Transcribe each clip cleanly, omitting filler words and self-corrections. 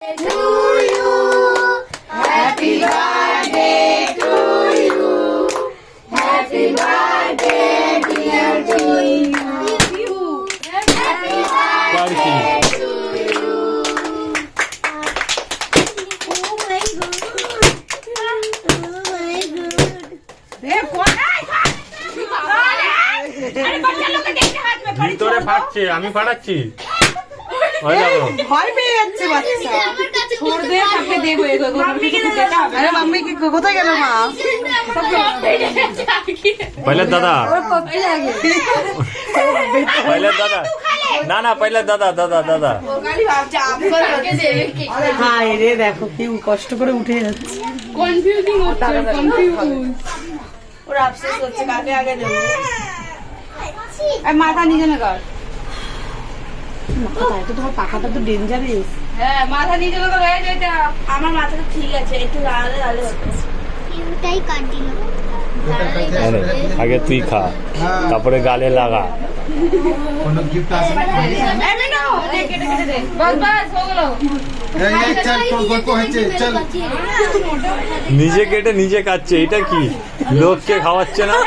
To you, happy birthday to you, happy birthday dear to you, happy birthday to you. Oh my God! Oh my God! ভিতরে ফাটছে, আমি ফাটাচ্ছি। ভয় পেয়ে যাচ্ছে বাচ্চা। আরে মাম্মি কি কোথায় গেল মা? पहले दादा पहले दादा না না पहले दादा दादा दादा হায় রে, দেখো কি কষ্ট করে উঠে যাচ্ছে। কনফিউজিং হচ্ছে, কনফিউজ। ওরা আফসোস করছে কাকে আগে দেবো। মাথা নিজে না কর। মাথা তো তোমার পাখাটা তো ডেঞ্জারাস। হ্যাঁ, মাথা নিচে করে হয়ে যায় এটা। আমার মাথাটা ঠিক আছে, একটু লালে লালে হতো। ইউটাই কাটিল। আগে তুই খা, তারপরে গালে লাগা। কোনো গিফট আছে না? আমি নাও, কেটে কেটে দে। বাস বাস হয়ে গেল। এই চল, তোর গল্প হয়েছে, চল। নিজে কেটে নিজে খাচ্ছে, এটা কি? লোককে খাওয়াচ্ছে না,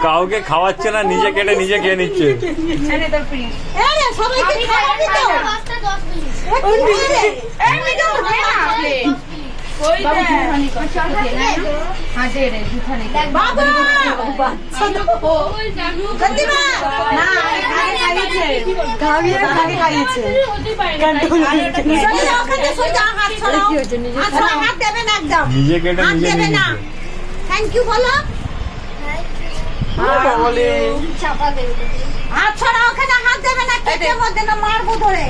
কাউকে খাওয়াচ্ছে না, নিজে কেটে নিজে খেয়ে নিচ্ছে। আরে তোর ফ্রি। আরে সবাইকে খাওয়াবি তো। 10 মিনিট। এই মিটো দে না প্লে। কই দে? হ্যাঁ দে রে, দুখানে। বাবা বাচ্চা তো ওই জানু। গদিমা না আগে খাইয়েছে, খাওয়ার আগে খাইয়েছে। হতে পারে না। কন্ট্রোল সোজা ওখানে সোজা হাত ছড়াও। হাত ছড়াও, হাত দেবে না একদম। নিজে কেটে হাত নিজে দেবে নিয়ে না। নিচ্ছে। থ্যাংক ইউ বলো। চাপা দেবে। হাত ছড়াও, ওখানে হাত দেবে না, কেটের মধ্যে না মারবো ধরে।